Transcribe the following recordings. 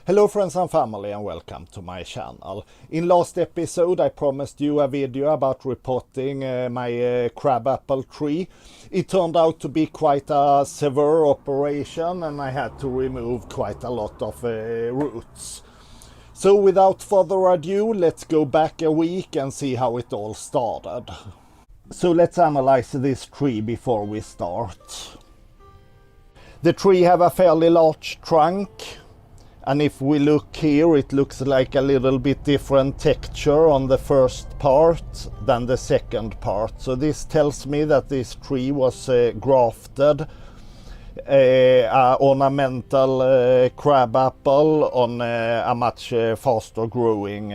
Hello friends and family and welcome to my channel. In last episode I promised you a video about repotting my crabapple tree. It turned out to be quite a severe operation and I had to remove quite a lot of roots. So without further ado, let's go back a week and see how it all started. So let's analyze this tree before we start. The tree have a fairly large trunk. And if we look here, it looks like a little bit different texture on the first part than the second part. So this tells me that this tree was grafted, ornamental crabapple on a much faster growing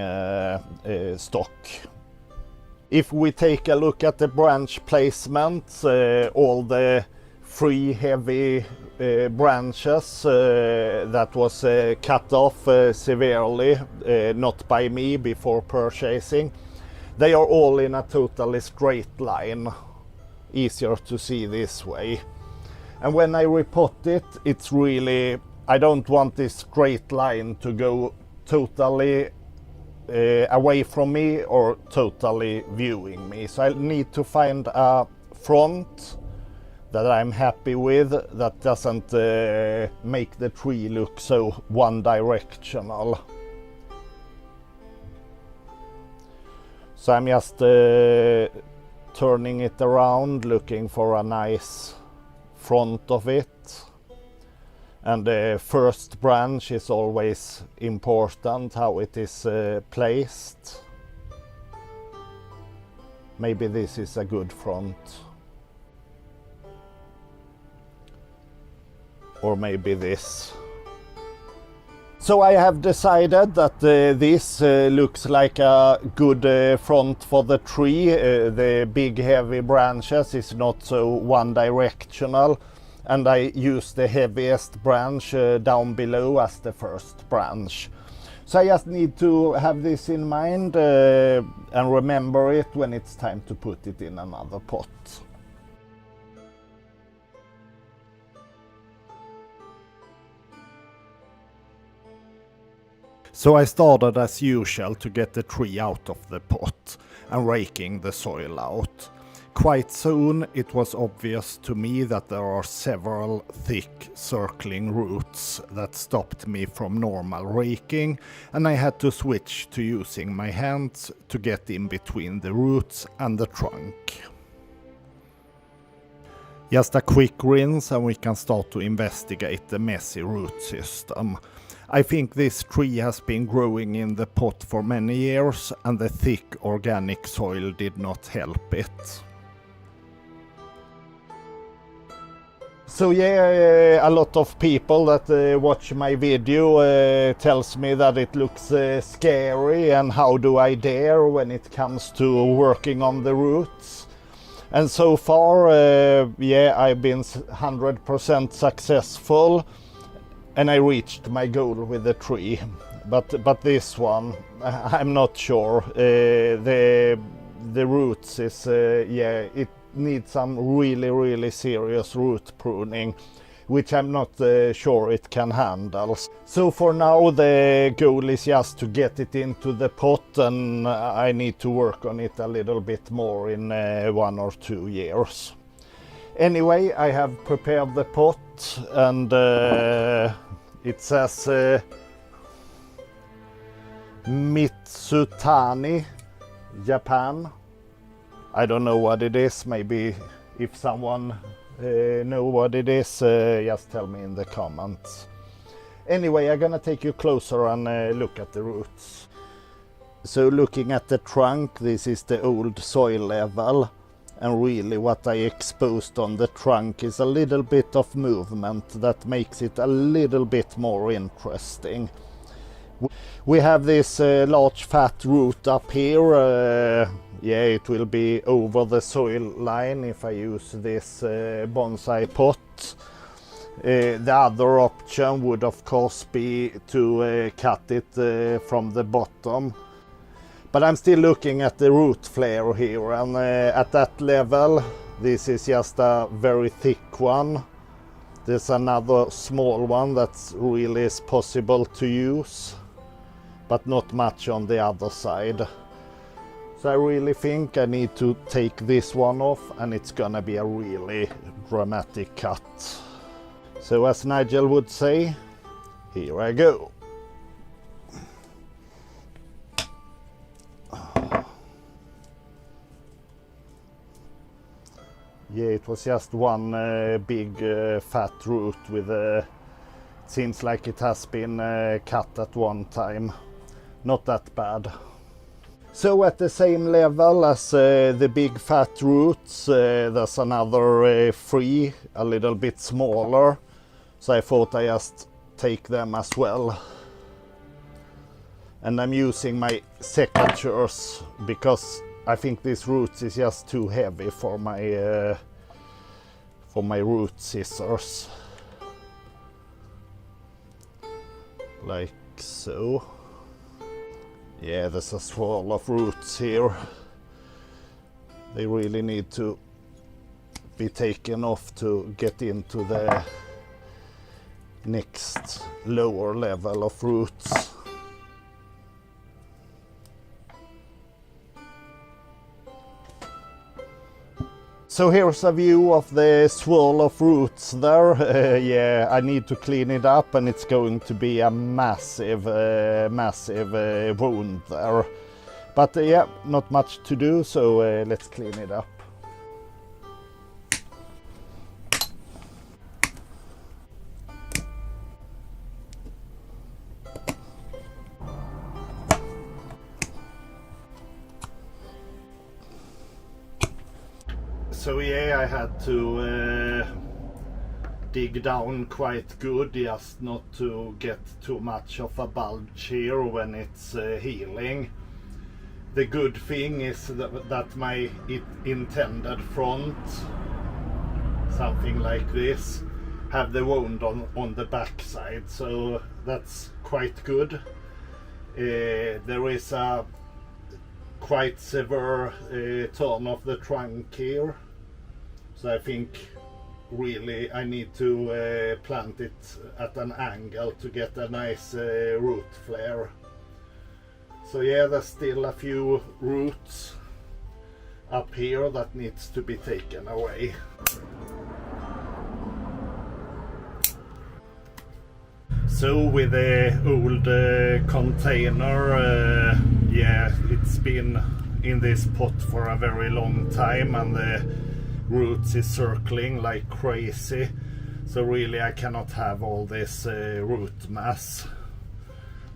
stock. If we take a look at the branch placement, all the three heavy branches that was cut off severely, not by me before purchasing. They are all in a totally straight line, easier to see this way. And when I repot it, it's really, I don't want this straight line to go totally away from me or totally viewing me. So I need to find a front that I'm happy with, that doesn't make the tree look so one-directional. So I'm just turning it around, looking for a nice front of it. And the first branch is always important, how it is placed. Maybe this is a good front. Or maybe this. So I have decided that this looks like a good front for the tree. The big heavy branches is not so one-directional, and I use the heaviest branch down below as the first branch. So I just need to have this in mind and remember it when it's time to put it in another pot. So I started as usual to get the tree out of the pot and raking the soil out. Quite soon it was obvious to me that there are several thick circling roots that stopped me from normal raking, and I had to switch to using my hands to get in between the roots and the trunk. Just a quick rinse and we can start to investigate the messy root system. I think this tree has been growing in the pot for many years and the thick organic soil did not help it. So yeah, a lot of people that watch my video tells me that it looks scary and how do I dare when it comes to working on the roots. And so far, yeah, I've been 100% successful. And I reached my goal with the tree, but this one, I'm not sure. The roots is, yeah, it needs some really serious root pruning, which I'm not sure it can handle. So for now the goal is just to get it into the pot, and I need to work on it a little bit more in 1 or 2 years. Anyway, I have prepared the pot and it says Mitsutani, Japan. I don't know what it is. Maybe if someone know what it is, just tell me in the comments. Anyway, I'm gonna take you closer and look at the roots. So looking at the trunk, this is the old soil level. And really what I exposed on the trunk is a little bit of movement that makes it a little bit more interesting. We have this large fat root up here. Yeah, it will be over the soil line if I use this bonsai pot. The other option would of course be to cut it from the bottom. But I'm still looking at the root flare here, and at that level this is just a very thick one. There's another small one that's really is possible to use, but not much on the other side. So I really think I need to take this one off, and it's gonna be a really dramatic cut. So as Nigel would say, here I go. Yeah, it was just one big fat root with it seems like it has been cut at one time. Not that bad. So at the same level as the big fat roots, there's another 3, a little bit smaller. So I thought I just take them as well. And I'm using my secateurs because I think this root is just too heavy for my root scissors. Like so. Yeah, there's a swirl of roots here. They really need to be taken off to get into the next lower level of roots. So here's a view of the swirl of roots there. Yeah, I need to clean it up, and it's going to be a massive wound there. But yeah, not much to do, so let's clean it up. So yeah, I had to dig down quite good just not to get too much of a bulge here when it's healing. The good thing is that my intended front, something like this, have the wound on the back side, so that's quite good. There is a quite severe turn of the trunk here. So I think really I need to plant it at an angle to get a nice root flare. So yeah, there's still a few roots up here that needs to be taken away. So with the old container, yeah, it's been in this pot for a very long time, and the roots is circling like crazy, so really I cannot have all this root mass.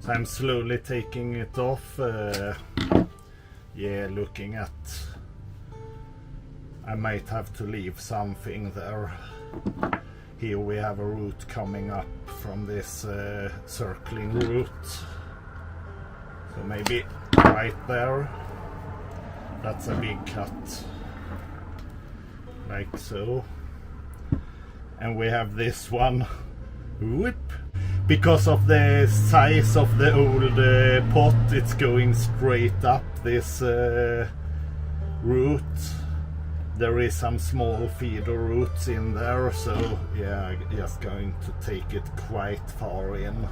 So I'm slowly taking it off. Yeah, looking at, I might have to leave something there. Here we have a root coming up from this circling root, so maybe right there. That's a big cut. Like so. And we have this one. Whoop. Because of the size of the old pot, it's going straight up this root. There is some small feeder roots in there, so yeah, I'm just going to take it quite far in,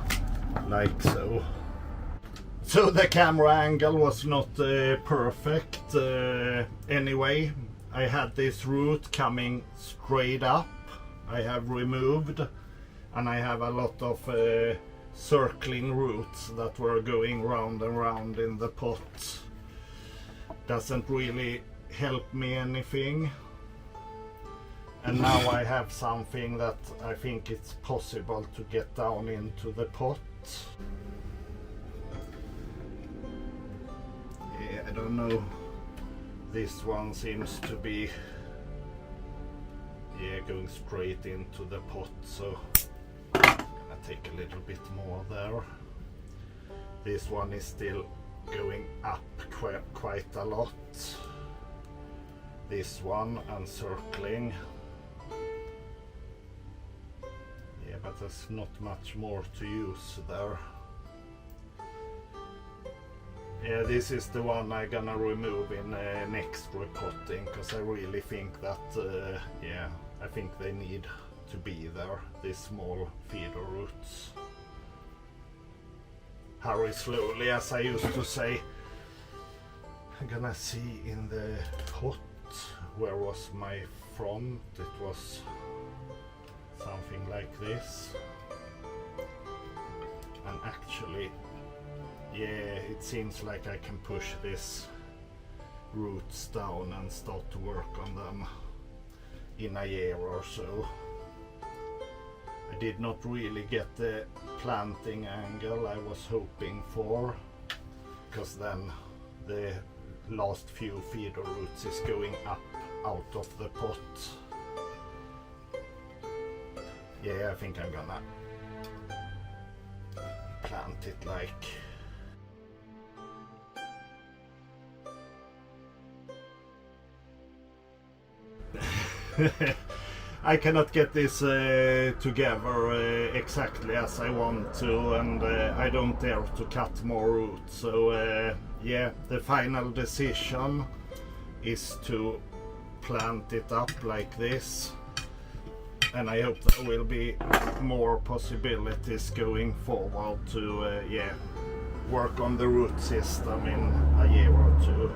like so. So the camera angle was not perfect. Anyway, I had this root coming straight up. I have removed, and I have a lot of circling roots that were going round and round in the pot. Doesn't really help me anything. And now I have something that I think it's possible to get down into the pot. Yeah, I don't know. This one seems to be, yeah, going straight into the pot, so I'm gonna take a little bit more there. This one is still going up quite a lot. This one encircling. Yeah, but there's not much more to use there. Yeah, this is the one I'm gonna remove in next repotting, because I really think that, yeah, I think they need to be there, these small feeder roots. Hurry slowly, as I used to say. I'm gonna see in the pot where was my front. It was something like this. And actually, yeah, it seems like I can push this roots down and start to work on them in a year or so. I did not really get the planting angle I was hoping for, because then the last few feeder roots is going up out of the pot. Yeah, I think I'm gonna plant it like I cannot get this together exactly as I want to, and I don't dare to cut more roots. So yeah, the final decision is to plant it up like this, and I hope there will be more possibilities going forward to yeah, work on the root system in a year or two.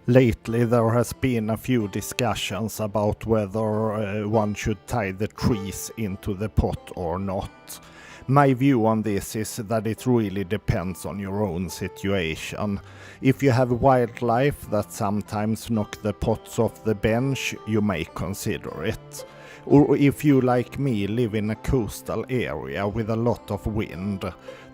Lately there has been a few discussions about whether one should tie the trees into the pot or not. My view on this is that it really depends on your own situation. If you have wildlife that sometimes knock the pots off the bench, you may consider it. Or if you, like me, live in a coastal area with a lot of wind,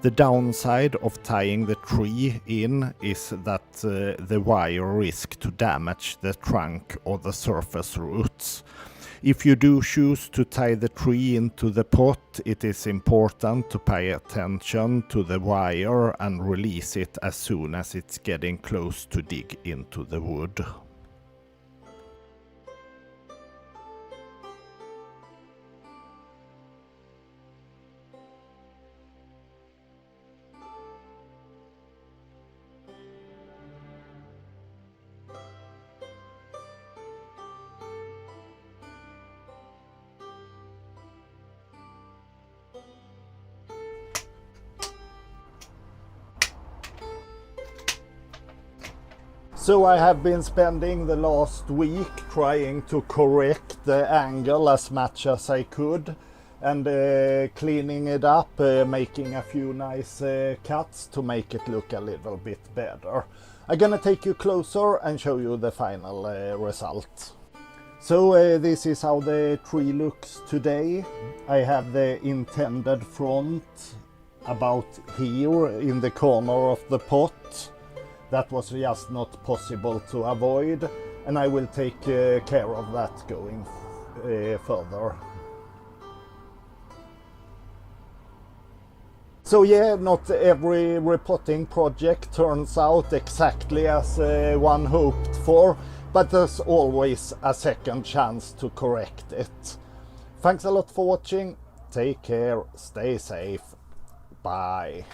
the downside of tying the tree in is that the wire risk to damage the trunk or the surface roots. If you do choose to tie the tree into the pot, it is important to pay attention to the wire and release it as soon as it's getting close to dig into the wood. So I have been spending the last week trying to correct the angle as much as I could, and cleaning it up, making a few nice cuts to make it look a little bit better. I'm gonna take you closer and show you the final result. So this is how the tree looks today. I have the intended front about here in the corner of the pot. That was just not possible to avoid, and I will take care of that going further. So yeah, not every repotting project turns out exactly as one hoped for, but there's always a second chance to correct it. Thanks a lot for watching, take care, stay safe, bye.